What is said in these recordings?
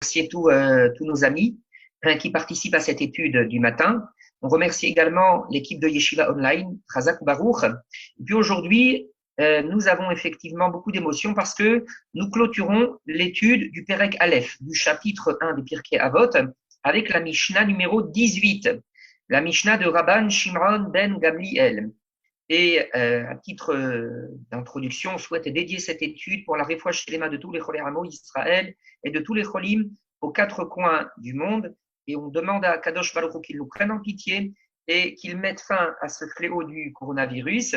remercier tous nos amis qui participent à cette étude du matin. On remercie également l'équipe de Yeshiva Online, Chazak Baruch. Et puis aujourd'hui, nous avons effectivement beaucoup d'émotions parce que nous clôturons l'étude du Perek Aleph, du chapitre 1 des Pirkei Avot, avec la Mishnah numéro 18, la Mishnah de Rabban Shimron ben Gamliel. Et à titre d'introduction, on souhaite dédier cette étude pour la réfouach shlema de tous les Cholei Amo Israël et de tous les Cholim aux quatre coins du monde. Et on demande à Kadosh Baruch Hu qu'il nous prenne en pitié et qu'il mette fin à ce fléau du coronavirus.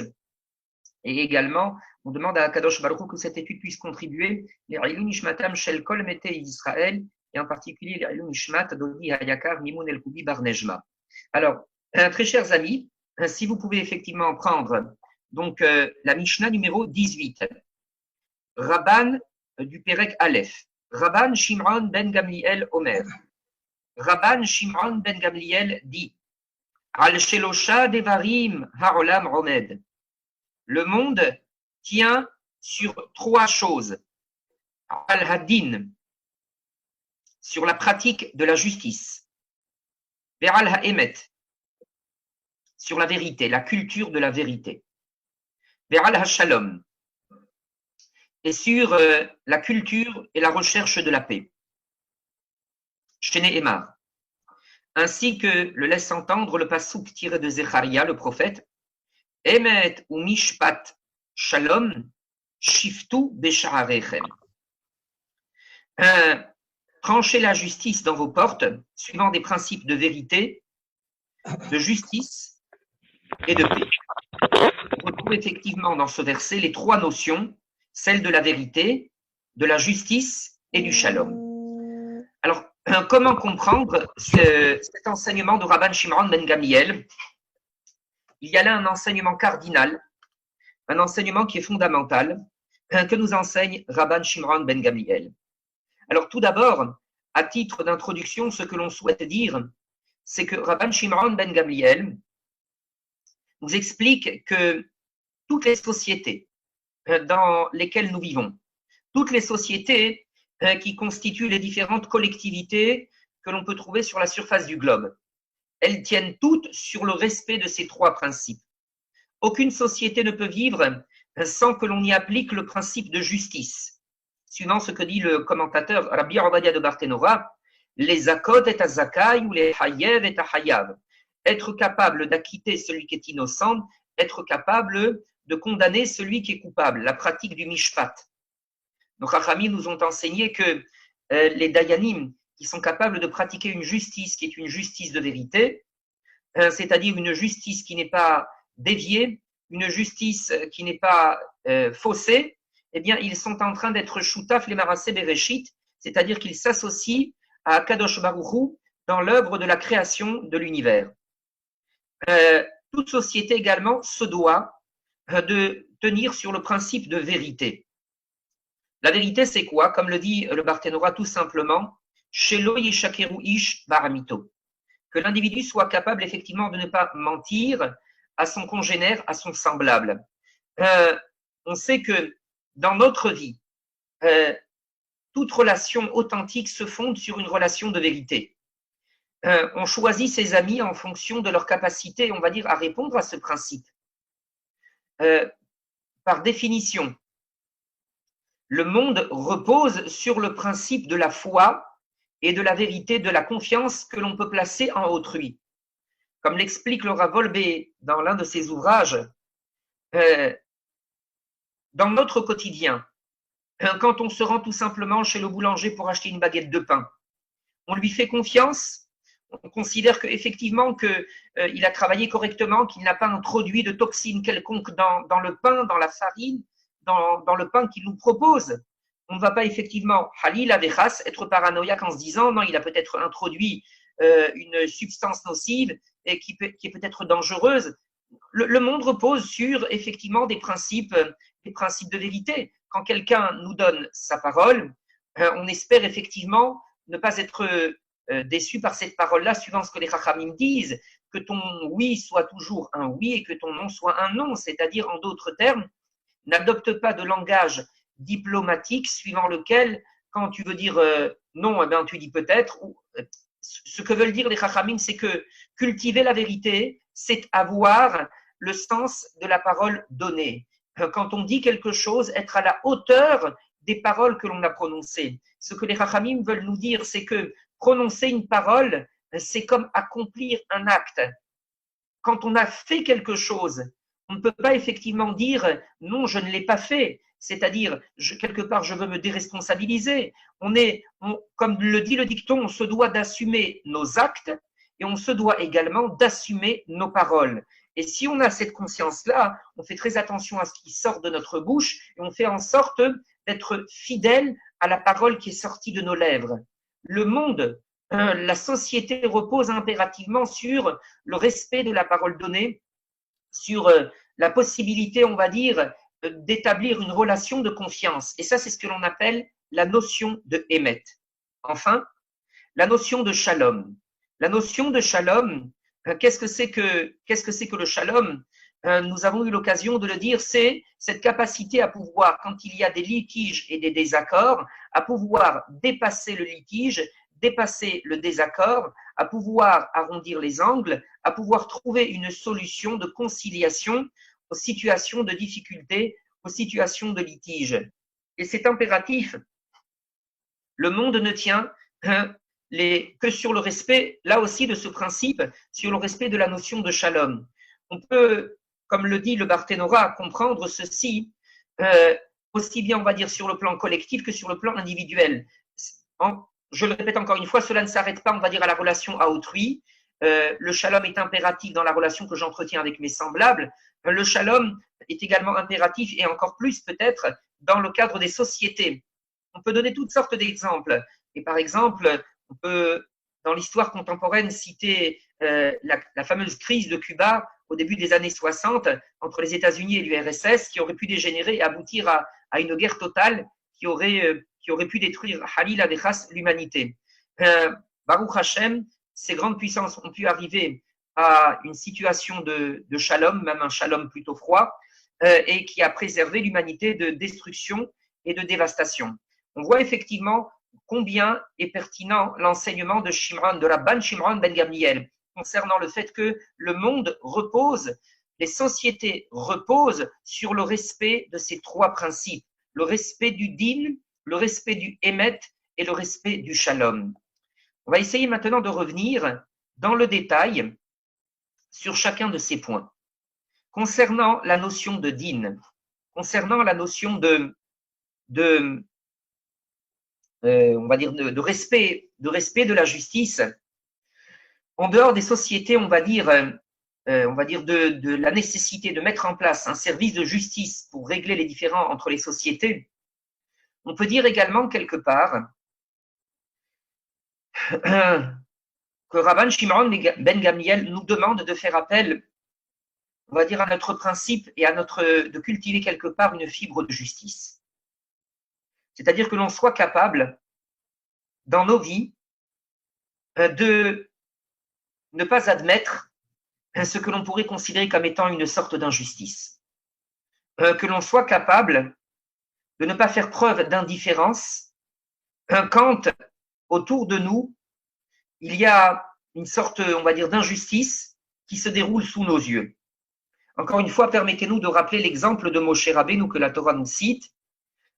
Et également, on demande à Kadosh Baruch Hu que cette étude puisse contribuer les Ilun Nishmatam Shel Kol Metei Israël et en particulier les Ilun Nishmat Dodi Hayakar Mimoun El Koubi Bar Nejma. Alors, très chers amis, si vous pouvez effectivement prendre donc la Mishnah numéro 18, Rabban du Perek Aleph, Rabban Shimron ben Gamliel Omer. Rabban Shimron ben Gamliel dit Al Shelosha Devarim Haolam Omed. Le monde tient sur trois choses. Al Hadin, sur la pratique de la justice. Ve'al Ha'emet, sur la vérité, la culture de la vérité. Ve'al Hashalom, et sur la culture et la recherche de la paix. Shene Emar, ainsi que le laisse entendre le passouk tiré de Zecharia, le prophète, Emet ou Mishpat Shalom Shiftu Besha'arechem. Tranchez la justice dans vos portes, suivant des principes de vérité, de justice et de paix. On retrouve effectivement dans ce verset les trois notions, celle de la vérité, de la justice et du shalom. Alors, comment comprendre cet enseignement de Rabban Shimron ben Gamliel? Il y a là un enseignement cardinal, un enseignement qui est fondamental, que nous enseigne Rabban Shimron ben Gamliel. Alors, tout d'abord, à titre d'introduction, ce que l'on souhaite dire, c'est que Rabban Shimron ben Gamliel nous explique que toutes les sociétés dans lesquelles nous vivons, toutes les sociétés qui constituent les différentes collectivités que l'on peut trouver sur la surface du globe, elles tiennent toutes sur le respect de ces trois principes. Aucune société ne peut vivre sans que l'on y applique le principe de justice. Suivant ce que dit le commentateur Rabbi Ovadia de Barthénora, les zakot et azakai ou les hayev et hayav. Être capable d'acquitter celui qui est innocent, être capable de condamner celui qui est coupable, la pratique du mishpat. Nos Chachamim nous ont enseigné que les dayanim, qui sont capables de pratiquer une justice qui est une justice de vérité, c'est-à-dire une justice qui n'est pas déviée, une justice qui n'est pas faussée, eh bien, ils sont en train d'être shutaf les marasé bereshit, c'est-à-dire qu'ils s'associent à Kadosh Baruch Hu dans l'œuvre de la création de l'univers. Toute société également se doit de tenir sur le principe de vérité. La vérité, c'est quoi? Comme le dit le Barthénora tout simplement, Shelo yishakeru ish baramito. Que l'individu soit capable effectivement de ne pas mentir à son congénère, à son semblable. On sait que dans notre vie, toute relation authentique se fonde sur une relation de vérité. On choisit ses amis en fonction de leur capacité, on va dire, à répondre à ce principe. Par définition, le monde repose sur le principe de la foi et de la vérité, de la confiance que l'on peut placer en autrui. Comme l'explique le Rav Wolbe dans l'un de ses ouvrages, dans notre quotidien, quand on se rend tout simplement chez le boulanger pour acheter une baguette de pain, on lui fait confiance, on considère qu'effectivement qu'il a travaillé correctement, qu'il n'a pas introduit de toxines quelconques dans le pain, dans la farine, dans le pain qu'il nous propose. On ne va pas effectivement, halil avechas, être paranoïaque en se disant non, il a peut-être introduit une substance nocive et qui est peut-être dangereuse. Le monde repose sur effectivement des principes de vérité. Quand quelqu'un nous donne sa parole, on espère effectivement ne pas être déçu par cette parole-là, suivant ce que les Chachamim disent, que ton oui soit toujours un oui et que ton non soit un non, c'est-à-dire en d'autres termes, n'adopte pas de langage diplomatique suivant lequel quand tu veux dire non, eh bien, tu dis peut-être. Ce que veulent dire les Chachamim, c'est que cultiver la vérité, c'est avoir le sens de la parole donnée. Quand on dit quelque chose, être à la hauteur des paroles que l'on a prononcées. Ce que les Chachamim veulent nous dire, c'est que prononcer une parole, c'est comme accomplir un acte. Quand on a fait quelque chose, on ne peut pas effectivement dire non, je ne l'ai pas fait. C'est-à-dire, quelque part, je veux me déresponsabiliser. Comme le dit le dicton, on se doit d'assumer nos actes et on se doit également d'assumer nos paroles. Et si on a cette conscience-là, on fait très attention à ce qui sort de notre bouche et on fait en sorte d'être fidèle à la parole qui est sortie de nos lèvres. Le monde, la société repose impérativement sur le respect de la parole donnée, sur la possibilité, on va dire, d'établir une relation de confiance. Et ça, c'est ce que l'on appelle la notion de Hémet. Enfin, la notion de Shalom. La notion de Shalom, qu'est-ce que c'est que le Shalom? Nous avons eu l'occasion de le dire, c'est cette capacité à pouvoir, quand il y a des litiges et des désaccords, à pouvoir dépasser le litige, dépasser le désaccord, à pouvoir arrondir les angles, à pouvoir trouver une solution de conciliation aux situations de difficulté, aux situations de litige. Et c'est impératif. Le monde ne tient que sur le respect, là aussi, de ce principe, sur le respect de la notion de shalom. On peut, comme le dit le Barthénora, comprendre ceci aussi bien, on va dire, sur le plan collectif que sur le plan individuel. Je le répète encore une fois, cela ne s'arrête pas, on va dire, à la relation à autrui. Le shalom est impératif dans la relation que j'entretiens avec mes semblables. Le shalom est également impératif et encore plus peut-être dans le cadre des sociétés. On peut donner toutes sortes d'exemples. Et par exemple, on peut, dans l'histoire contemporaine, citer la fameuse crise de Cuba au début des années 60 entre les États-Unis et l'URSS, qui aurait pu dégénérer et aboutir à une guerre totale qui aurait pu détruire Halil Adechas l'humanité. Baruch Hashem, ces grandes puissances ont pu arriver à une situation de shalom, même un shalom plutôt froid, et qui a préservé l'humanité de destruction et de dévastation. On voit effectivement combien est pertinent l'enseignement de Shimon, de Rabban Shimon ben Gamliel, concernant le fait que le monde repose, les sociétés reposent sur le respect de ces trois principes, le respect du din, le respect du Hémet et le respect du Shalom. On va essayer maintenant de revenir dans le détail sur chacun de ces points. Concernant la notion de din, concernant la notion on va dire de respect de la justice, en dehors des sociétés, on va dire de la nécessité de mettre en place un service de justice pour régler les différends entre les sociétés, on peut dire également quelque part que Rabban Shimon ben Gamliel nous demande de faire appel, on va dire, à notre principe et de cultiver quelque part une fibre de justice. C'est-à-dire que l'on soit capable, dans nos vies, de ne pas admettre ce que l'on pourrait considérer comme étant une sorte d'injustice. Que l'on soit capable de ne pas faire preuve d'indifférence quand autour de nous, il y a une sorte, on va dire, d'injustice qui se déroule sous nos yeux. Encore une fois, permettez-nous de rappeler l'exemple de Moshe Rabbeinu que la Torah nous cite.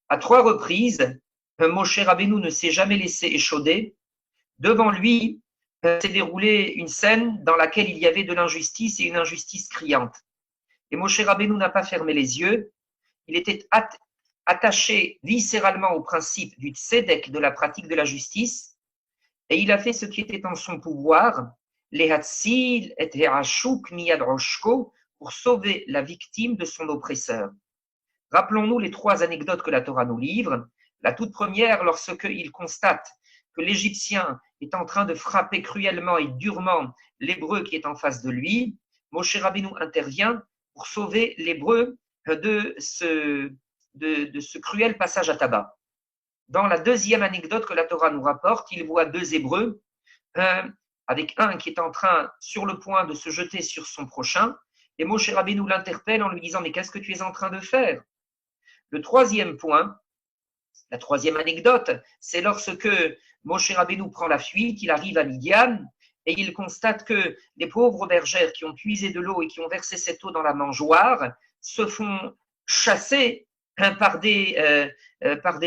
À 3 reprises, Moshe Rabbeinu ne s'est jamais laissé échauder. Devant lui, s'est déroulée une scène dans laquelle il y avait de l'injustice et une injustice criante. Et Moshe Rabbeinu n'a pas fermé les yeux. Il était attaché viscéralement au principe du tzedek, de la pratique de la justice, et il a fait ce qui était en son pouvoir, lehatzil et he'ashuk miyad roshko, pour sauver la victime de son oppresseur. Rappelons-nous les 3 anecdotes que la Torah nous livre. La toute première, lorsqu'il constate que l'Égyptien est en train de frapper cruellement et durement l'Hébreu qui est en face de lui, Moshe Rabbeinu intervient pour sauver l'Hébreu de ce cruel passage à tabac. Dans la deuxième anecdote que la Torah nous rapporte, il voit 2 Hébreux, avec un qui est en train, sur le point de se jeter sur son prochain, et Moshe Rabbeinu l'interpelle en lui disant « Mais qu'est-ce que tu es en train de faire ?» Le troisième point, La troisième anecdote, c'est lorsque Moshe Rabbeinu prend la fuite, il arrive à Midian et il constate que les pauvres bergères qui ont puisé de l'eau et qui ont versé cette eau dans la mangeoire se font chasser par des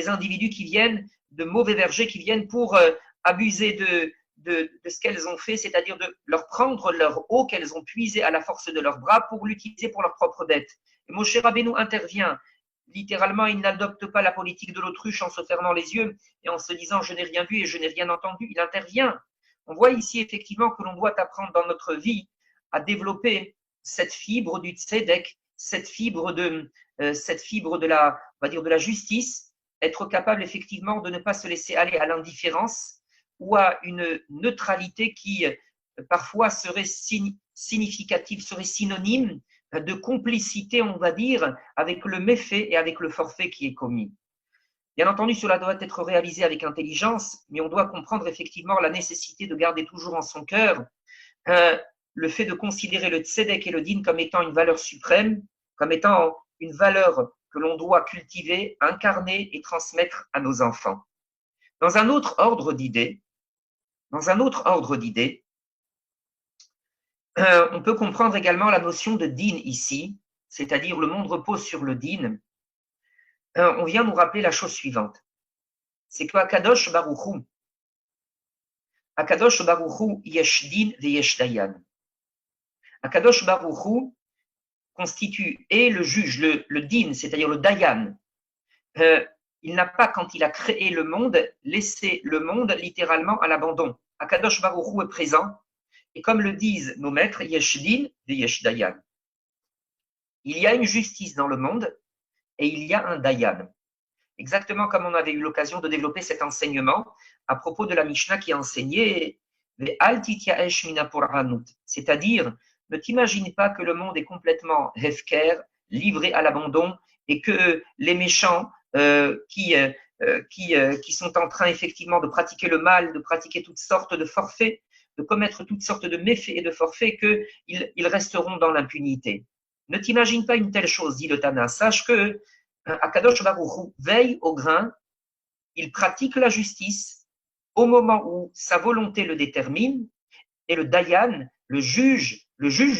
individus qui viennent, de mauvais bergers qui viennent pour abuser de ce qu'elles ont fait, c'est-à-dire de leur prendre leur eau qu'elles ont puisée à la force de leurs bras pour l'utiliser pour leurs propres bêtes. Et Moshe Rabbeinu intervient. Littéralement, il n'adopte pas la politique de l'autruche en se fermant les yeux et en se disant « je n'ai rien vu et je n'ai rien entendu ». Il intervient. On voit ici effectivement que l'on doit apprendre dans notre vie à développer cette fibre du tzedek, cette fibre de la, on va dire, de la justice, être capable effectivement de ne pas se laisser aller à l'indifférence ou à une neutralité qui parfois serait significative, serait synonyme de complicité, on va dire, avec le méfait et avec le forfait qui est commis. Bien entendu, cela doit être réalisé avec intelligence, mais on doit comprendre effectivement la nécessité de garder toujours en son cœur le fait de considérer le tzedek et le din comme étant une valeur suprême, comme étant une valeur que l'on doit cultiver, incarner et transmettre à nos enfants. Dans un autre ordre d'idées, on peut comprendre également la notion de din ici, c'est-à-dire le monde repose sur le din. On vient nous rappeler la chose suivante. C'est que Akadosh Baruch Hu, yesh din ve yesh dayan. Akadosh Baruch Hu constitue et le juge, le din, c'est-à-dire le dayan. Il n'a pas, quand il a créé le monde, laissé le monde littéralement à l'abandon. Akadosh Baruch Hu est présent. Et comme le disent nos maîtres, yesh din ve yesh dayan. Il y a une justice dans le monde et il y a un dayan. Exactement comme on avait eu l'occasion de développer cet enseignement à propos de la Mishnah qui enseignait c'est-à-dire, ne t'imagine pas que le monde est complètement hefker, livré à l'abandon et que les méchants qui sont en train effectivement de pratiquer le mal, de pratiquer toutes sortes de forfaits, de commettre toutes sortes de méfaits et de forfaits, qu'ils resteront dans l'impunité. Ne t'imagine pas une telle chose, dit le Tana. Sache que Akadosh Baruch Hu veille au grain, il pratique la justice au moment où sa volonté le détermine, et le Dayan, le juge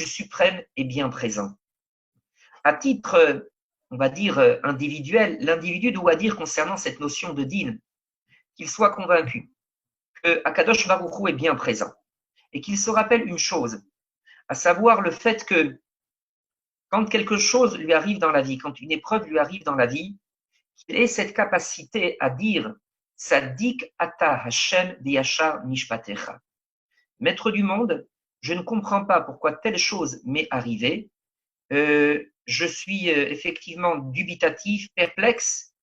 suprême, est bien présent. À titre, on va dire, individuel, l'individu doit dire concernant cette notion de din, qu'il soit convaincu que Akadosh Baruch Hu est bien présent et qu'il se rappelle une chose, à savoir le fait que quand quelque chose lui arrive dans la vie, quand une épreuve lui arrive dans la vie, qu'il ait cette capacité à dire Tzadik ata Hashem biyashar mishpatecha. Maître du monde, je ne comprends pas pourquoi telle chose m'est arrivée. Je suis effectivement dubitatif, perplexe,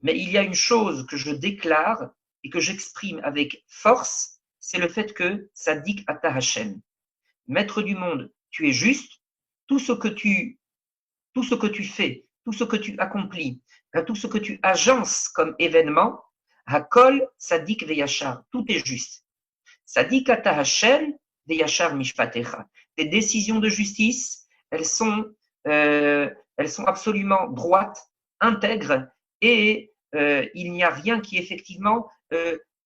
mais il y a une chose que je déclare et que j'exprime avec force, c'est le fait que Tzadik ata Hashem. Maître du monde, tu es juste, tout ce que tu fais, tout ce que tu accomplis, tout ce que tu agences comme événement, Hakol Tzadik veyachar, tout est juste. Tzadik ata Hashem veyachar mishpatecha. Tes décisions de justice, elles sont absolument droites, intègres, et il n'y a rien qui effectivement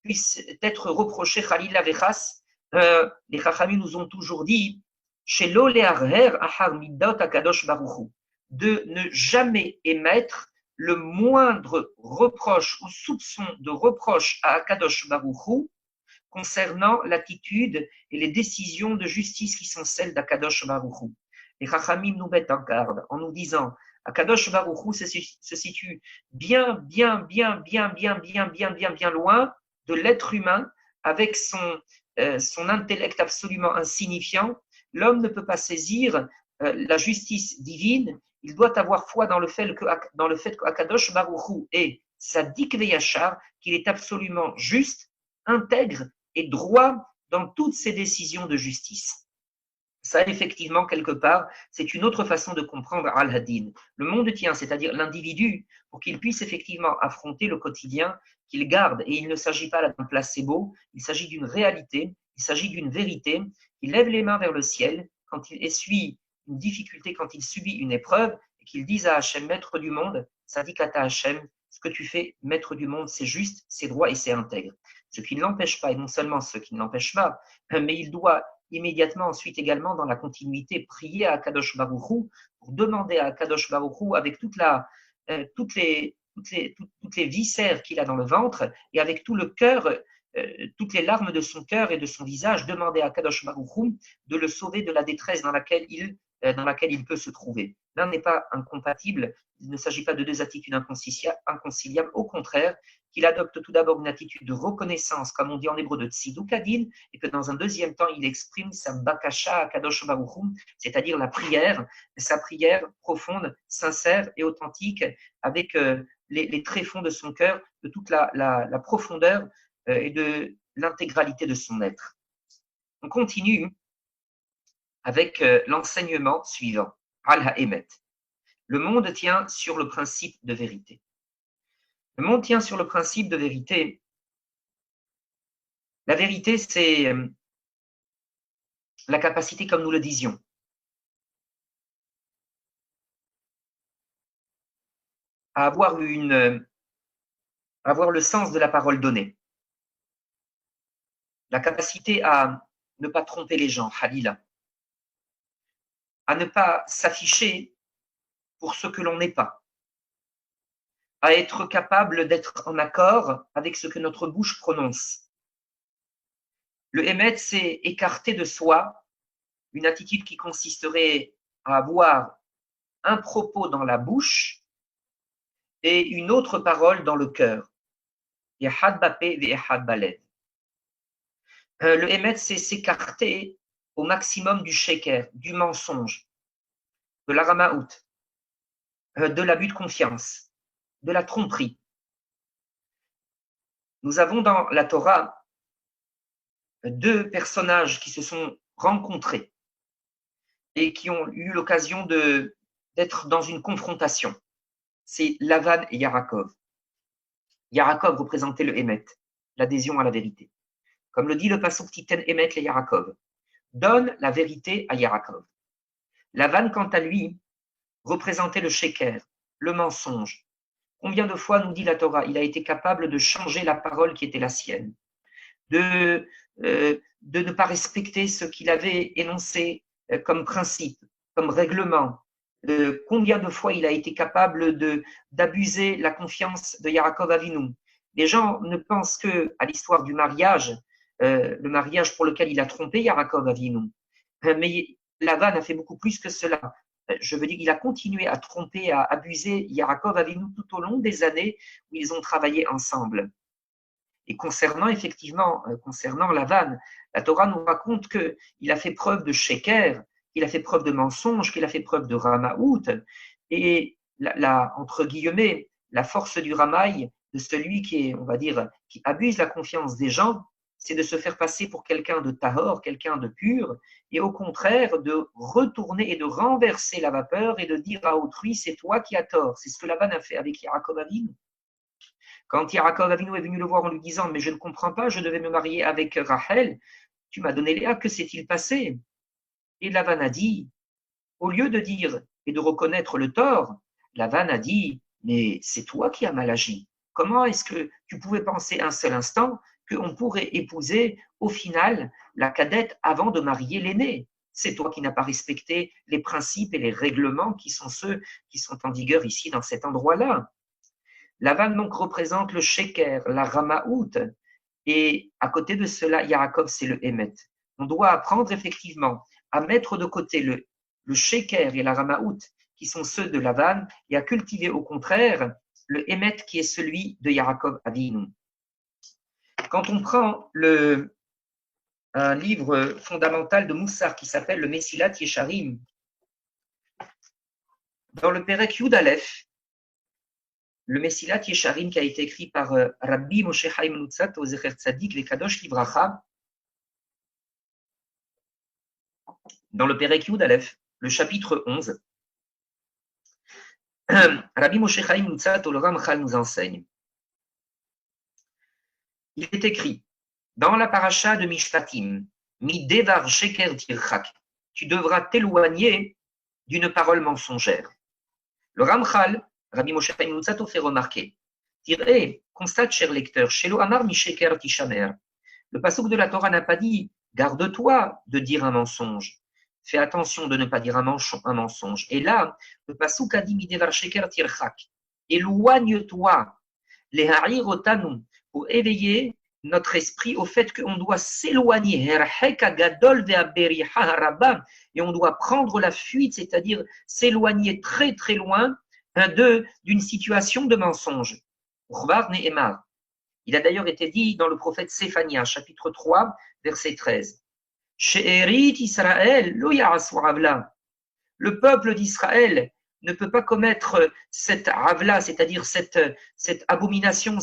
puisse être reproché. Khalila vechas, les Chachamim nous ont toujours dit Shelo leharher ahar midot akadosh baruch hu, de ne jamais émettre le moindre reproche ou soupçon de reproche à Akadosh Baruch Hu concernant l'attitude et les décisions de justice qui sont celles d'Akadosh Baruch Hu. Les Chachamim nous mettent en garde en nous disant Akadosh Baruch Hu se situe bien loin de l'être humain avec son intellect absolument insignifiant. L'homme ne peut pas saisir la justice divine. Il doit avoir foi dans le fait qu'Akadosh Baruch Hu est Tzadik veyachar, qu'il est absolument juste, intègre et droit dans toutes ses décisions de justice. Ça, effectivement, quelque part, c'est une autre façon de comprendre Al-Hadin. Le monde tient, c'est-à-dire l'individu, pour qu'il puisse effectivement affronter le quotidien qu'il garde. Et il ne s'agit pas d'un placebo, il s'agit d'une réalité, il s'agit d'une vérité. Il lève les mains vers le ciel quand il essuie une difficulté, quand il subit une épreuve, et qu'il dise à Hachem, maître du monde, Tzadik ata Hachem, ce que tu fais, maître du monde, c'est juste, c'est droit et c'est intègre. Ce qui ne l'empêche pas, et non seulement ce qui ne l'empêche pas, mais il doit immédiatement ensuite également dans la continuité prier à Kadosh Baruch Hu pour demander à Kadosh Baruch Hu avec toutes les viscères qu'il a dans le ventre et avec tout le cœur, toutes les larmes de son cœur et de son visage, demander à Kadosh Baruch Hu de le sauver de la détresse dans laquelle il peut se trouver. L'un n'est pas incompatible, il ne s'agit pas de deux attitudes inconciliables, au contraire, qu'il adopte tout d'abord une attitude de reconnaissance, comme on dit en hébreu, de tzidukadin, et que dans un deuxième temps, il exprime sa bakasha à Kadosh Baruch Hu, c'est-à-dire la prière, sa prière profonde, sincère et authentique, avec les tréfonds de son cœur, de toute la profondeur et de l'intégralité de son être. On continue avec l'enseignement suivant, al-ha'emet. Le monde tient sur le principe de vérité. Le monde tient sur le principe de vérité. La vérité, c'est la capacité, comme nous le disions, à avoir le sens de la parole donnée. La capacité à ne pas tromper les gens, halila. À ne pas s'afficher pour ce que l'on n'est pas. À être capable d'être en accord avec ce que notre bouche prononce. Le émet, c'est écarter de soi une attitude qui consisterait à avoir un propos dans la bouche et une autre parole dans le cœur. Le émet, c'est s'écarter au maximum du sheker, du mensonge, de la ramaout, de l'abus de confiance, de la tromperie. Nous avons dans la Torah deux personnages qui se sont rencontrés et qui ont eu l'occasion d'être dans une confrontation. C'est Lavan et Yarakov. Yarakov représentait le Hémet, l'adhésion à la vérité. Comme le dit le pasuk Titen Hémet le Yarakov, donne la vérité à Yarakov. Lavan, quant à lui, représentait le sheker, le mensonge. Combien de fois nous dit la Torah, il a été capable de changer la parole qui était la sienne, de ne pas respecter ce qu'il avait énoncé comme principe, comme règlement. Combien de fois il a été capable d'abuser la confiance de Yaakov Avinu. Les gens ne pensent que à l'histoire du mariage, le mariage pour lequel il a trompé Yaakov Avinu. Mais Lavan a fait beaucoup plus que cela. Je veux dire, il a continué à tromper, à abuser Yaakov Avinu tout au long des années où ils ont travaillé ensemble. Et concernant Lavan, la Torah nous raconte qu'il a fait preuve de sheker, qu'il a fait preuve de mensonge, qu'il a fait preuve de ramaout. Et entre guillemets, la force du ramaï, de celui qui abuse la confiance des gens, c'est de se faire passer pour quelqu'un de tahor, quelqu'un de pur, et au contraire de retourner et de renverser la vapeur et de dire à autrui, c'est toi qui as tort. C'est ce que Lavan a fait avec Yaakov Avinu. Quand Yaakov Avinu est venu le voir en lui disant « Mais je ne comprends pas, je devais me marier avec Rachel, tu m'as donné Léa, que s'est-il passé ?» Et Lavan a dit, au lieu de dire et de reconnaître le tort, Lavan a dit « Mais c'est toi qui as mal agi. Comment est-ce que tu pouvais penser un seul instant qu'on pourrait épouser au final la cadette avant de marier l'aîné ? C'est toi qui n'as pas respecté les principes et les règlements qui sont ceux qui sont en vigueur ici dans cet endroit-là. » Lavan donc représente le sheker, la ramaout, et à côté de cela, Yaakov, c'est le émet. On doit apprendre effectivement à mettre de côté le sheker et la ramaout, qui sont ceux de Lavan, et à cultiver au contraire le émet qui est celui de Yaakov Avinu. Quand on prend un livre fondamental de Moussar qui s'appelle le Messilat Yesharim, dans le Perek Yud Aleph, le Messilat Yesharim qui a été écrit par Rabbi Moshe Chaim Luzzatto Zecher Tzadik Vekadosh Livracha, dans le Perek Yud Aleph, le chapitre 11, Rabbi Moshe Chaim Luzzatto, le Ramchal, nous enseigne. Il est écrit dans la paracha de Mishpatim, Midevar Sheker Tirchak, tu devras t'éloigner d'une parole mensongère. Le Ramchal, Rabbi Moshe Chaim Luzzatto, fait remarquer Constate, cher lecteur, Shelo Amar Misheker Tishamer. Le passouk de la Torah n'a pas dit garde-toi de dire un mensonge. Fais attention de ne pas dire un mensonge. Et là, le passouk a dit Midevar Sheker Tirchak. Éloigne-toi, les Ha'irotanu, pour éveiller notre esprit au fait qu'on doit s'éloigner. Et on doit prendre la fuite, c'est-à-dire s'éloigner très très loin d'une situation de mensonge. Il a d'ailleurs été dit dans le prophète Séphania, chapitre 3, verset 13. She'erit Israël, lo ya'asu avla. Le peuple d'Israël ne peut pas commettre cette avla, c'est-à-dire cette abomination,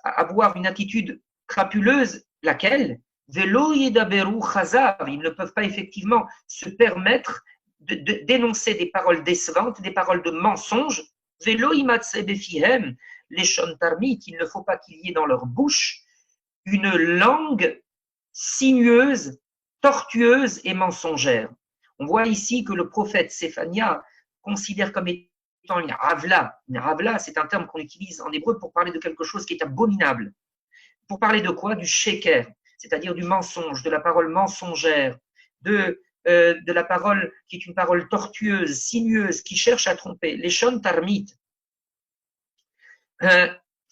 avoir une attitude crapuleuse, laquelle Velo yedaberu chazav. Ils ne peuvent pas effectivement se permettre de dénoncer des paroles décevantes, des paroles de mensonges. Velo imatse befihem. Les shontarmit, il ne faut pas qu'il y ait dans leur bouche une langue sinueuse, tortueuse et mensongère. On voit ici que le prophète Séphania considère comme étant une ravla. Une ravla, c'est un terme qu'on utilise en hébreu pour parler de quelque chose qui est abominable. Pour parler de quoi? Du sheker, c'est-à-dire du mensonge, de la parole mensongère, de la parole qui est une parole tortueuse, sinueuse, qui cherche à tromper. Les shontarmit.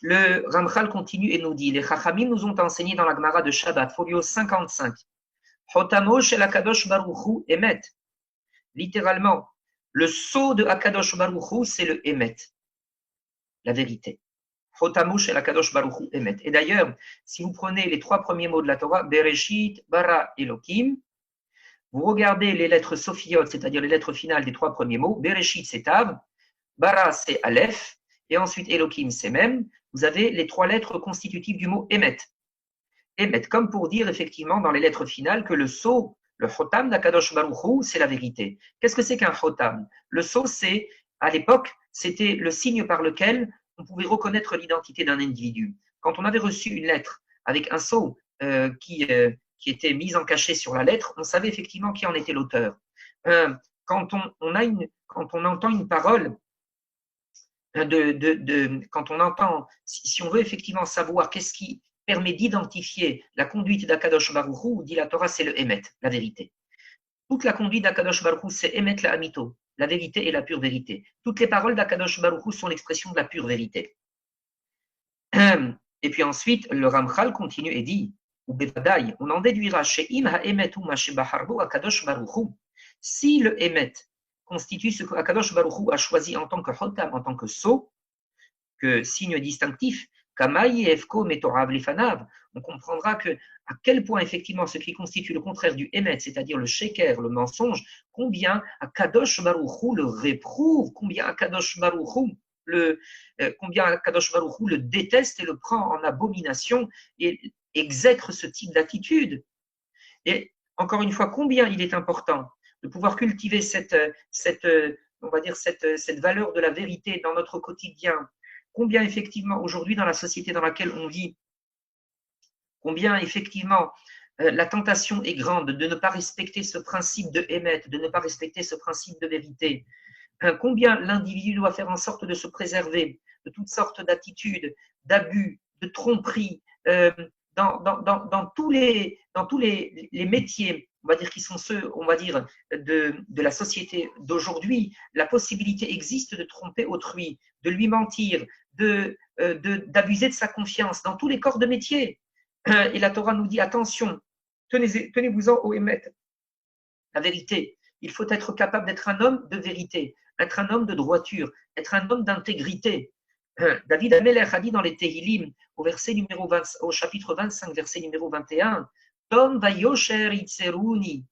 Le Ramchal continue et nous dit, les Chachamim nous ont enseigné dans la Gemara de Shabbat, folio 55, Hotamo shel Akadosh Baruch Hu Emet. Littéralement, le sceau de Akadosh Baruch Hu, c'est le Emet, la vérité. Hotamo shel Akadosh Baruch Hu Emet. Et d'ailleurs, si vous prenez les 3 premiers mots de la Torah, Bereshit, Bara, Elokim, vous regardez les lettres sophiotes, c'est-à-dire les lettres finales des 3 premiers mots, Bereshit c'est Tav, Bara c'est Aleph, et ensuite Elokim c'est Mem, vous avez les 3 lettres constitutives du mot Emet. Emet, comme pour dire effectivement dans les lettres finales que le sceau, le Chotam d'Akadosh Baruch Hu, c'est la vérité. Qu'est-ce que c'est qu'un Chotam? Le sceau, c'est, à l'époque, c'était le signe par lequel on pouvait reconnaître l'identité d'un individu. Quand on avait reçu une lettre avec un sceau qui était mis en cachet sur la lettre, on savait effectivement qui en était l'auteur. Quand on entend une parole, quand on entend, si on veut effectivement savoir qu'est-ce qui permet d'identifier la conduite d'Akadosh Baruch Hu, dit la Torah, c'est le Emet, la vérité. Toute la conduite d'Akadosh Baruch Hu, c'est Emet la Amito, la vérité et la pure vérité. Toutes les paroles d'Akadosh Baruch Hu sont l'expression de la pure vérité. Et puis ensuite, le Ramchal continue et dit, on en déduira chez Im ha-Emet ou Mashebaharbo Akadosh Baruch Hu. Si le Emet constitue ce que Akadosh Baruch Hu a choisi en tant que Chotam, en tant que sceau, que signe distinctif, Kamaï Efko Metorav Lefanav, on comprendra que à quel point effectivement ce qui constitue le contraire du Emet, c'est-à-dire le Sheker, le mensonge, combien Akadosh Baruch Hu le réprouve, combien Akadosh Baruch Hu le déteste et le prend en abomination et exècre ce type d'attitude. Et encore une fois, combien il est important de pouvoir cultiver cette valeur de la vérité dans notre quotidien. Combien effectivement aujourd'hui dans la société dans laquelle on vit, combien effectivement la tentation est grande de ne pas respecter ce principe de émettre, de ne pas respecter ce principe de vérité. Combien l'individu doit faire en sorte de se préserver de toutes sortes d'attitudes, d'abus, de tromperies, dans tous les métiers, on va dire, qui sont ceux, on va dire, de la société d'aujourd'hui. La possibilité existe de tromper autrui, de lui mentir, d'abuser de sa confiance dans tous les corps de métier. Et la Torah nous dit, attention, tenez-vous-en au émet. La vérité, il faut être capable d'être un homme de vérité, être un homme de droiture, être un homme d'intégrité. David Amelech a dit dans les Tehillim, au chapitre 25, verset numéro 21, Tom vayosher itzeruni.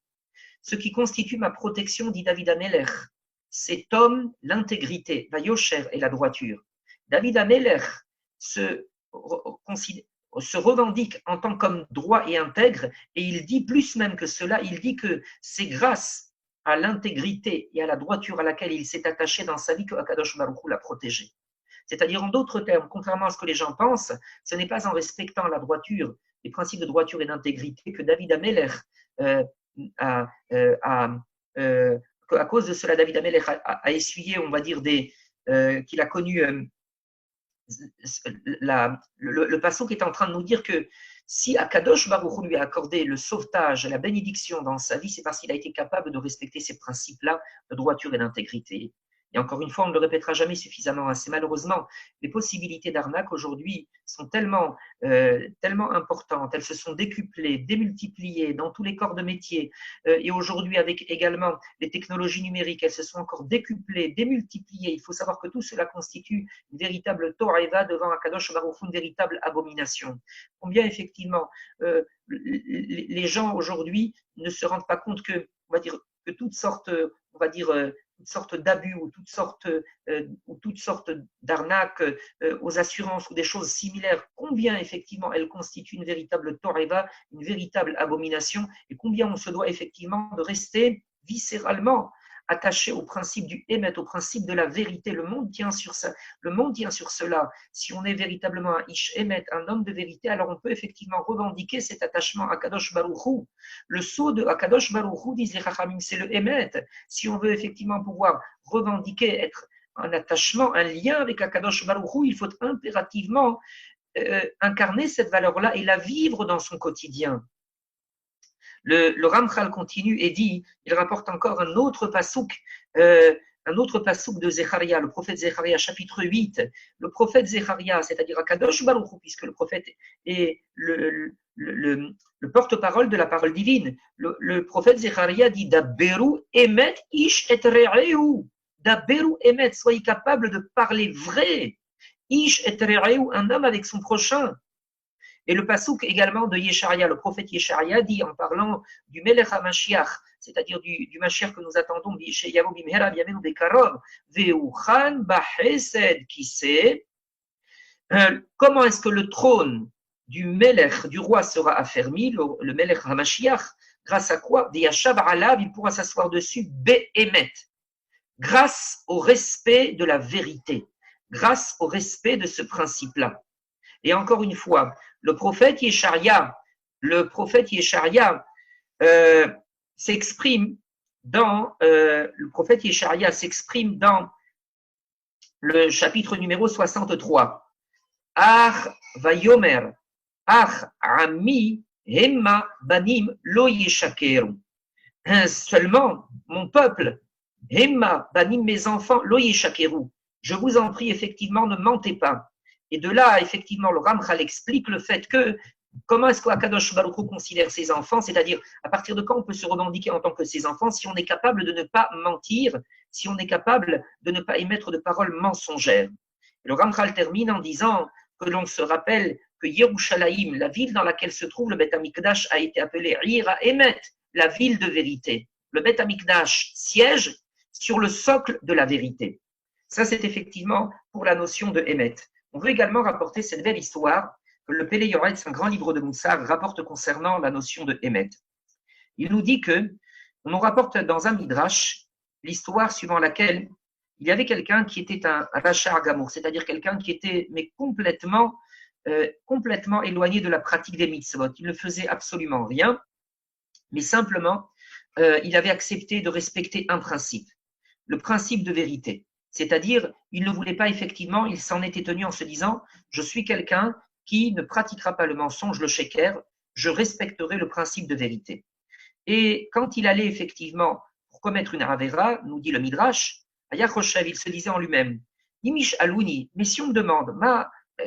Ce qui constitue ma protection, dit David Amelech, c'est Tom, l'intégrité, vayosher et la droiture. David Amelech se revendique en tant qu'homme droit et intègre, et il dit plus même que cela, il dit que c'est grâce à l'intégrité et à la droiture à laquelle il s'est attaché dans sa vie que Akadosh Baruch Hu l'a protégé. C'est-à-dire, en d'autres termes, contrairement à ce que les gens pensent, ce n'est pas en respectant la droiture, les principes de droiture et d'intégrité que David Amelech, à cause de cela, David Amelech a essuyé, on va dire, qu'il a connu le passouk est en train de nous dire que si Akadosh Baruch Hu lui a accordé le sauvetage, la bénédiction dans sa vie, c'est parce qu'il a été capable de respecter ces principes-là de droiture et d'intégrité. Et encore une fois, on ne le répétera jamais suffisamment assez. Malheureusement, les possibilités d'arnaque aujourd'hui sont tellement importantes. Elles se sont décuplées, démultipliées dans tous les corps de métier. Et aujourd'hui, avec également les technologies numériques, elles se sont encore décuplées, démultipliées. Il faut savoir que tout cela constitue une véritable Torah devant Akadosh Baruch Hu, une véritable abomination. Combien effectivement les gens aujourd'hui ne se rendent pas compte que, on va dire, que toutes sortes d'abus ou toutes sortes d'arnaques aux assurances ou des choses similaires, combien effectivement elles constituent une véritable toreva, une véritable abomination, et combien on se doit effectivement de rester viscéralement attaché au principe du émet, au principe de la vérité. Le monde tient sur ça, le monde tient sur cela. Si on est véritablement un ish émet, un homme de vérité, alors on peut effectivement revendiquer cet attachement à Kadosh Baruch Hu. Le sceau de Akadosh Baruch Hu, disent les Chachamim, c'est le émet. Si on veut effectivement pouvoir revendiquer, être un attachement, un lien avec Akadosh Baruch Hu, il faut impérativement incarner cette valeur-là et la vivre dans son quotidien. Le Ramchal continue et dit, il rapporte encore un autre pasouk de Zecharia, le prophète Zecharia, chapitre 8. Le prophète Zecharia, c'est-à-dire Akadosh Baruch Hu, puisque le prophète est le porte-parole de la parole divine. Le prophète Zecharia dit Daberu emet ish et re'eu. Daberu emet, soyez capable de parler vrai. Ish et re'eu, un homme avec son prochain. Et le pasouk également de Yesharia, le prophète Yesharia dit en parlant du Melech HaMashiach, c'est-à-dire du Mashiach que nous attendons, comment est-ce que le trône du Melech, du roi, sera affermi, le Melech HaMashiach, grâce à quoi il pourra s'asseoir dessus, Be'emet, grâce au respect de la vérité, grâce au respect de ce principe-là. Et encore une fois, le prophète Yesharia s'exprime dans le chapitre numéro 63. Ach vayomer, ach ami hemma banim lo yeshakeru. Seulement, mon peuple, hemma banim, mes enfants, lo yeshakeru. Je vous en prie, effectivement, ne mentez pas. Et de là, effectivement, le Ramchal explique le fait que comment est-ce qu'Akadosh Baruch Hu considère ses enfants, c'est-à-dire à partir de quand on peut se revendiquer en tant que ses enfants si on est capable de ne pas mentir, si on est capable de ne pas émettre de paroles mensongères. Et le Ramchal termine en disant que l'on se rappelle que Yerushalayim, la ville dans laquelle se trouve le Beth Amikdash, a été appelée Ira Emet, la ville de vérité. Le Beth Amikdash siège sur le socle de la vérité. Ça, c'est effectivement pour la notion de Emet. On veut également rapporter cette belle histoire que le Pélé Yoretz, un grand livre de Moussar, rapporte concernant la notion de Emet. Il nous dit que, on nous rapporte dans un midrash l'histoire suivant laquelle il y avait quelqu'un qui était un rachar gamour, c'est-à-dire quelqu'un qui était mais complètement éloigné de la pratique des mitzvot. Il ne faisait absolument rien, mais simplement, il avait accepté de respecter un principe, le principe de vérité. C'est-à-dire, il ne voulait pas effectivement, il s'en était tenu en se disant, je suis quelqu'un qui ne pratiquera pas le mensonge, le sheker, je respecterai le principe de vérité. Et quand il allait effectivement pour commettre une avera, nous dit le Midrash, Ayachoshev, il se disait en lui-même, Imish Alouni, mais si on me demande,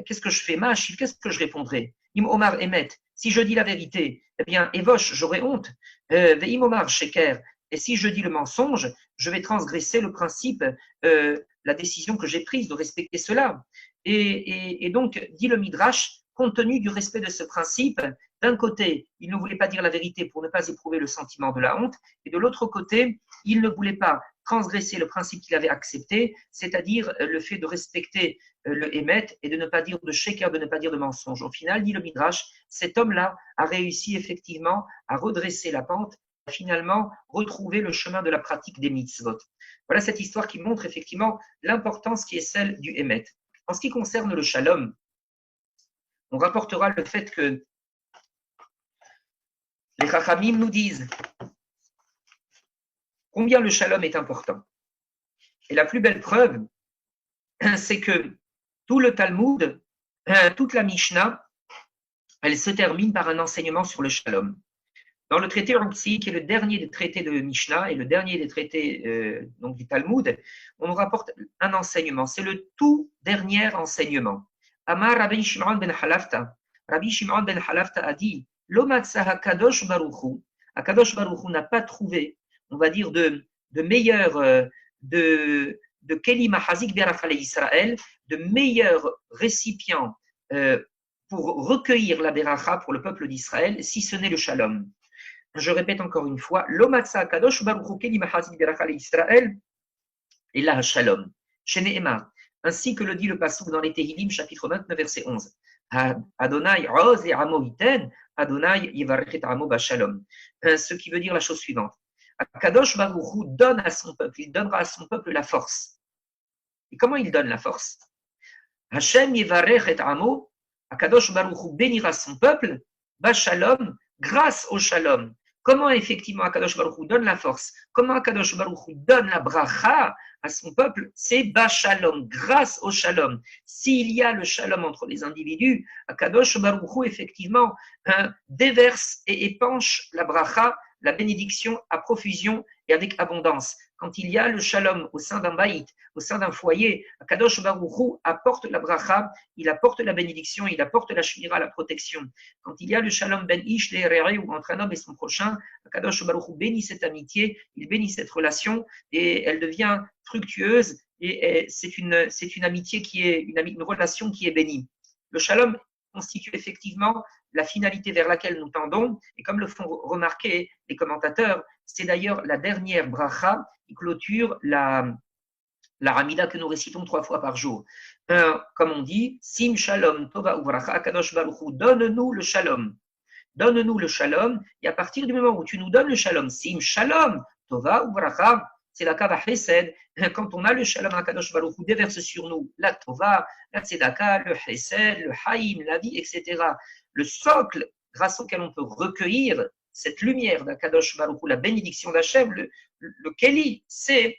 qu'est-ce que je fais, qu'est-ce que je répondrai? Im Omar Emet, si je dis la vérité, eh bien, Evosh, j'aurai honte. Veim Omar Sheker, et si je dis le mensonge, je vais transgresser le principe, la décision que j'ai prise de respecter cela. Et donc, dit le Midrash, compte tenu du respect de ce principe, d'un côté, il ne voulait pas dire la vérité pour ne pas éprouver le sentiment de la honte, et de l'autre côté, il ne voulait pas transgresser le principe qu'il avait accepté, c'est-à-dire le fait de respecter le émet et de ne pas dire de sheker, de ne pas dire de mensonge. Au final, dit le Midrash, cet homme-là a réussi effectivement à redresser la pente, à finalement retrouver le chemin de la pratique des mitzvot. Voilà cette histoire qui montre effectivement l'importance qui est celle du émet. En ce qui concerne le shalom, on rapportera le fait que les Chachamim nous disent combien le shalom est important. Et la plus belle preuve, c'est que Tout le Talmud, toute la Mishnah, elle se termine par un enseignement sur le shalom. Dans le traité Ruxi, qui est le dernier des traités de Mishnah et le dernier des traités donc du Talmud, on nous rapporte un enseignement. C'est le tout dernier enseignement. Amar Rabbi Shimon ben Halafta. Rabbi Shimon ben Halafta a dit Lo matzaha kadosh baruchu. Akadosh baruchu n'a pas trouvé, on va dire, de meilleur, de Keli Mahazik Berachale Israël, de meilleur récipient pour recueillir la Beracha pour le peuple d'Israël, si ce n'est le Shalom. Je répète encore une fois, Lomatsa Kadosh Baruch Keli Mahazik Berachale Israël, et là Shalom. Shene'emar, ainsi que le dit le passouk dans les Tehillim, chapitre 29, verset 11. Adonai Oz et Amo Iten, Adonai Yivarech et Amo Bashalom. Ce qui veut dire la chose suivante. Kadosh Baruch donne à son peuple, il donnera à son peuple la force. Et comment il donne la force? Hashem Yivarech et Amo, Kadosh Baruch bénira son peuple, Bashalom, grâce au Shalom. Comment effectivement Akadosh Baruch Hu donne la force? Comment Akadosh Baruch Hu donne la bracha à son peuple? C'est Bashalom, grâce au Shalom. S'il y a le Shalom entre les individus, Akadosh Baruch Hu effectivement déverse et épanche la bracha, la bénédiction à profusion et avec abondance. Quand il y a le Shalom au sein d'un baït, au sein d'un foyer, Akadosh Baruch Hu apporte la bracha, il apporte la bénédiction, il apporte la shmira, la protection. Quand il y a le Shalom ben ish le'erere ou entre un homme et son prochain, Akadosh Baruch Hu bénit cette amitié, il bénit cette relation et elle devient fructueuse et c'est une amitié qui est une relation qui est bénie. Le Shalom constitue effectivement la finalité vers laquelle nous tendons et comme le font remarquer les commentateurs, c'est d'ailleurs la dernière bracha qui clôture la Hamida que nous récitons 3 fois par jour. Comme on dit, Sim Shalom Tova Uvracha Akadosh Baruch Hu, donne-nous le Shalom. Donne-nous le Shalom. Et à partir du moment où tu nous donnes le Shalom, Sim Shalom Tova Uvracha, c'est la Kava Chesed. Quand on a le Shalom, Akadosh Baruch Hu déverse sur nous la Tova, la Tzedaka, le Chesed, le Haïm, la vie, etc. Le socle grâce auquel on peut recueillir cette lumière d'Akadosh Baruch Hu, la bénédiction d'Hachem, le Keli, c'est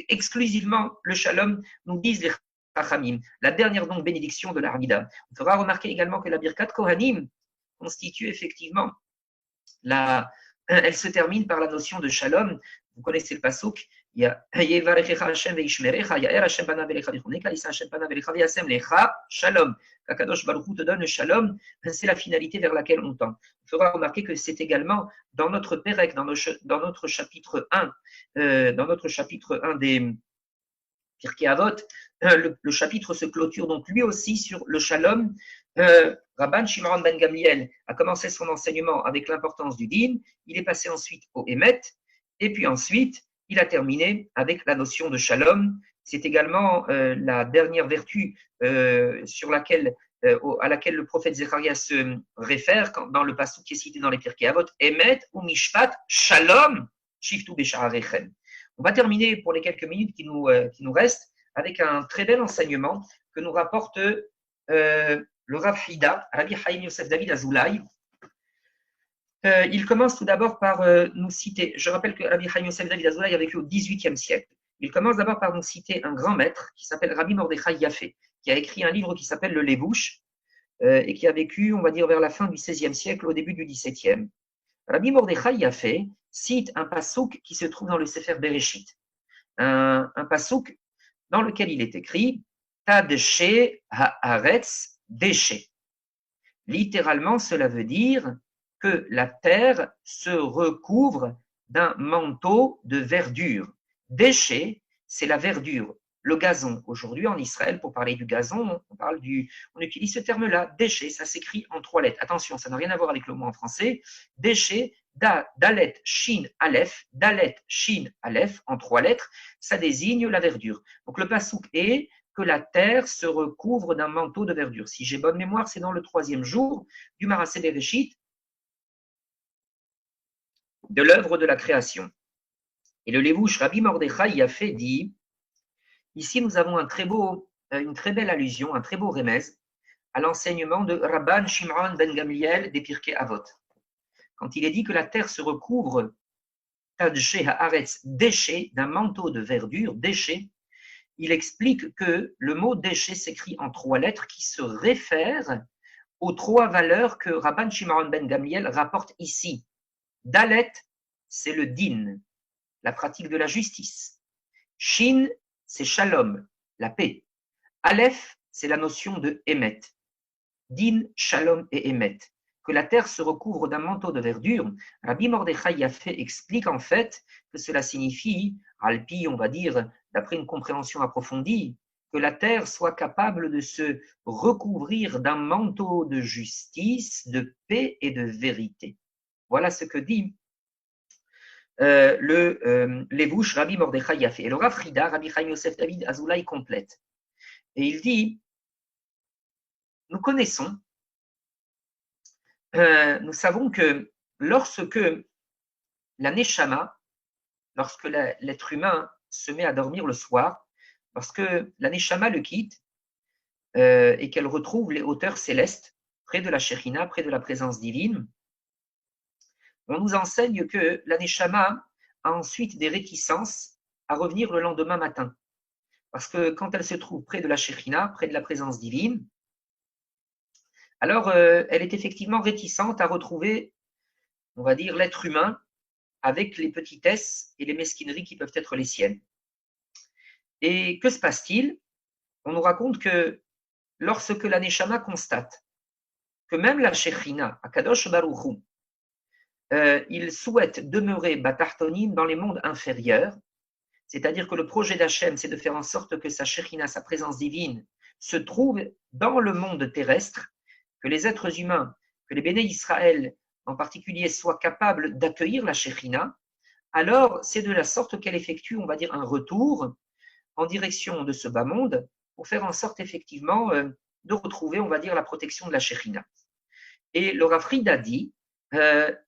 exclusivement le Shalom, nous disent les Chachamim, la dernière donc bénédiction de la Hamida. On fera remarquer également que la Birkat Kohanim constitue effectivement elle se termine par la notion de Shalom. Vous connaissez le pasuk, il y a Shalom. Kakadosh Baruch Hu te donne le Shalom, c'est la finalité vers laquelle on tend. Il faudra remarquer que c'est également dans notre Pérec, dans notre chapitre 1, des Pirkei Avot, le chapitre se clôture donc lui aussi sur le Shalom. Rabban Shimon ben Gamliel a commencé son enseignement avec l'importance du din, il est passé ensuite au Emet, et puis ensuite, il a terminé avec la notion de Shalom. C'est également la dernière vertu à laquelle le prophète Zechariah se réfère dans le passage qui est cité dans les Pirkei Avot, Emet ou Mishpat Shalom Shiftu Besha'arechem. On va terminer pour les quelques minutes qui nous restent avec un très bel enseignement que nous rapporte le Rav Hida, Rabbi Chaim Yosef David Azoulay. Il commence tout d'abord par nous citer, je rappelle que Rabbi Chaim Yosef David Azoulay a vécu au XVIIIe siècle. Il commence d'abord par nous citer un grand maître qui s'appelle Rabbi Mordechai Yafé, qui a écrit un livre qui s'appelle Le Levouche et qui a vécu, on va dire, vers la fin du XVIe siècle, au début du XVIIe. Rabbi Mordechai Yafé cite un passouk qui se trouve dans le Sefer Bereshit. Un passouk dans lequel il est écrit Tadche haaretz déchet. Littéralement, cela veut dire que la terre se recouvre d'un manteau de verdure. Déchet, c'est la verdure, le gazon. Aujourd'hui, en Israël, pour parler du gazon, on utilise ce terme-là, déchet, ça s'écrit en 3 lettres. Attention, ça n'a rien à voir avec le mot en français. Déchet, Dalet, Shin, Aleph, Dalet, Shin, Aleph, en 3 lettres, ça désigne la verdure. Donc le passouk est que la terre se recouvre d'un manteau de verdure. Si j'ai bonne mémoire, c'est dans le 3e jour du Maraseh Bereshit, de l'œuvre de la création. Et le Levouche Rabbi Mordechai Yafé dit, ici nous avons une très belle allusion, un très beau remez à l'enseignement de Rabban Shimon ben Gamliel des Pirkei Avot. Quand il est dit que la terre se recouvre, Tadche haaretz, déchet, d'un manteau de verdure, déchet, il explique que le mot déchet s'écrit en 3 lettres qui se réfèrent aux 3 valeurs que Rabban Shimon ben Gamliel rapporte ici. Dalet, c'est le din, la pratique de la justice. Shin, c'est shalom, la paix. Aleph, c'est la notion de émet. Din, shalom et émet. Que la terre se recouvre d'un manteau de verdure. Rabbi Mordechai Yafé explique en fait que cela signifie, alpi, on va dire, d'après une compréhension approfondie, que la terre soit capable de se recouvrir d'un manteau de justice, de paix et de vérité. Voilà ce que dit les bouches Rabbi Mordechai Yafé. Et le Rav Frida, Rabbi Chaim Yosef David Azoulay complète. Et il dit, nous connaissons, nous savons que lorsque la neshama, lorsque l'être humain se met à dormir le soir, lorsque la neshama le quitte et qu'elle retrouve les hauteurs célestes, près de la Shekhinah, près de la présence divine, on nous enseigne que la neshama a ensuite des réticences à revenir le lendemain matin. Parce que quand elle se trouve près de la Shekhinah, près de la présence divine, alors elle est effectivement réticente à retrouver, on va dire, l'être humain avec les petitesses et les mesquineries qui peuvent être les siennes. Et que se passe-t-il? On nous raconte que lorsque la Neshama constate que même la Shekhinah, Akadosh Baruch Hu, il souhaite demeurer Batartonim dans les mondes inférieurs, c'est-à-dire que le projet d'Hachem, c'est de faire en sorte que sa Shekhinah, sa présence divine, se trouve dans le monde terrestre, que les êtres humains, que les Béné Israël en particulier, soient capables d'accueillir la Shekhinah, alors c'est de la sorte qu'elle effectue, on va dire, un retour en direction de ce bas monde pour faire en sorte effectivement de retrouver, on va dire, la protection de la Shekhinah. Et le Rav Frida dit,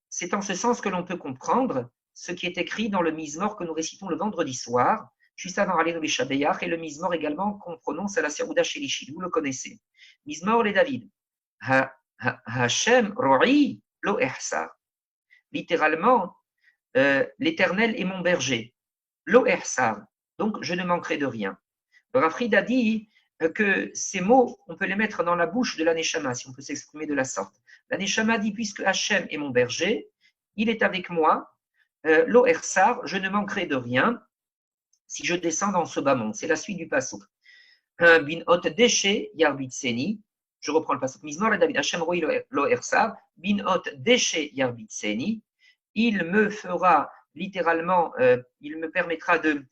c'est en ce sens que l'on peut comprendre ce qui est écrit dans le Mizmor que nous récitons le vendredi soir, juste avant Alenu Beshabeyach, et le Mizmor également qu'on prononce à la Serouda Shelishi, vous le connaissez. Mizmor les David. Hashem Roi Lo Ehsar. Littéralement, l'Éternel est mon berger. Lo Ehsar. Donc, je ne manquerai de rien. Le Rav Frida dit que ces mots, on peut les mettre dans la bouche de la Neshama, si on peut s'exprimer de la sorte. La Neshama dit, puisque Hachem est mon berger, il est avec moi, Lo Ehsar, je ne manquerai de rien si je descends dans ce bas monde. C'est la suite du pasuk. Bin hot deshe yarbitseni. Je reprends le pasuk. Mizmor et David Hachem roi Lo Ehsar. Bin hot deshe yarbitseni. Il me fera littéralement, il me permettra de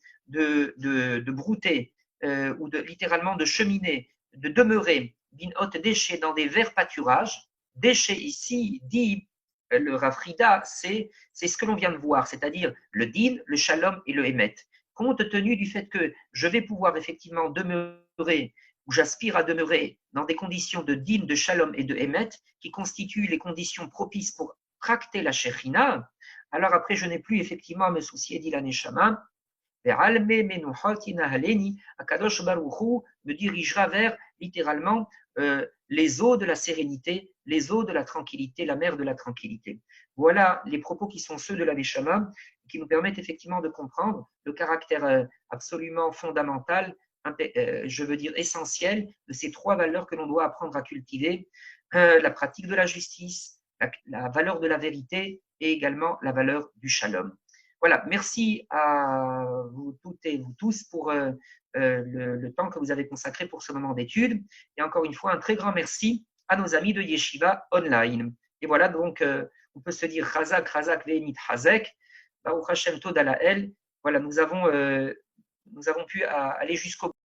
brouter ou littéralement de cheminer, de demeurer bin hot déchets dans des verts pâturages. Déchets ici, dit le Rav Frida, c'est ce que l'on vient de voir, c'est-à-dire le din, le shalom et le émet. Compte tenu du fait que je vais pouvoir effectivement demeurer, ou j'aspire à demeurer dans des conditions de din, de shalom et de émet, qui constituent les conditions propices pour tracter la Shekhinah, alors après je n'ai plus effectivement à me soucier, dit la Neshama, Akadosh Baruch Hu me dirigera vers littéralement les eaux de la sérénité, les eaux de la tranquillité, la mer de la tranquillité. Voilà les propos qui sont ceux de la Neshama, qui nous permettent effectivement de comprendre le caractère absolument fondamental, je veux dire essentiel, de ces 3 valeurs que l'on doit apprendre à cultiver, la pratique de la justice, la valeur de la vérité et également la valeur du shalom. Voilà, merci à vous toutes et vous tous pour le temps que vous avez consacré pour ce moment d'étude. Et encore une fois, un très grand merci à nos amis de Yeshiva Online. Et voilà, donc, on peut se dire Chazak, Chazak, Ve'enit Chazek, Baruch Hashem Toda Lael. Voilà, nous avons pu aller jusqu'au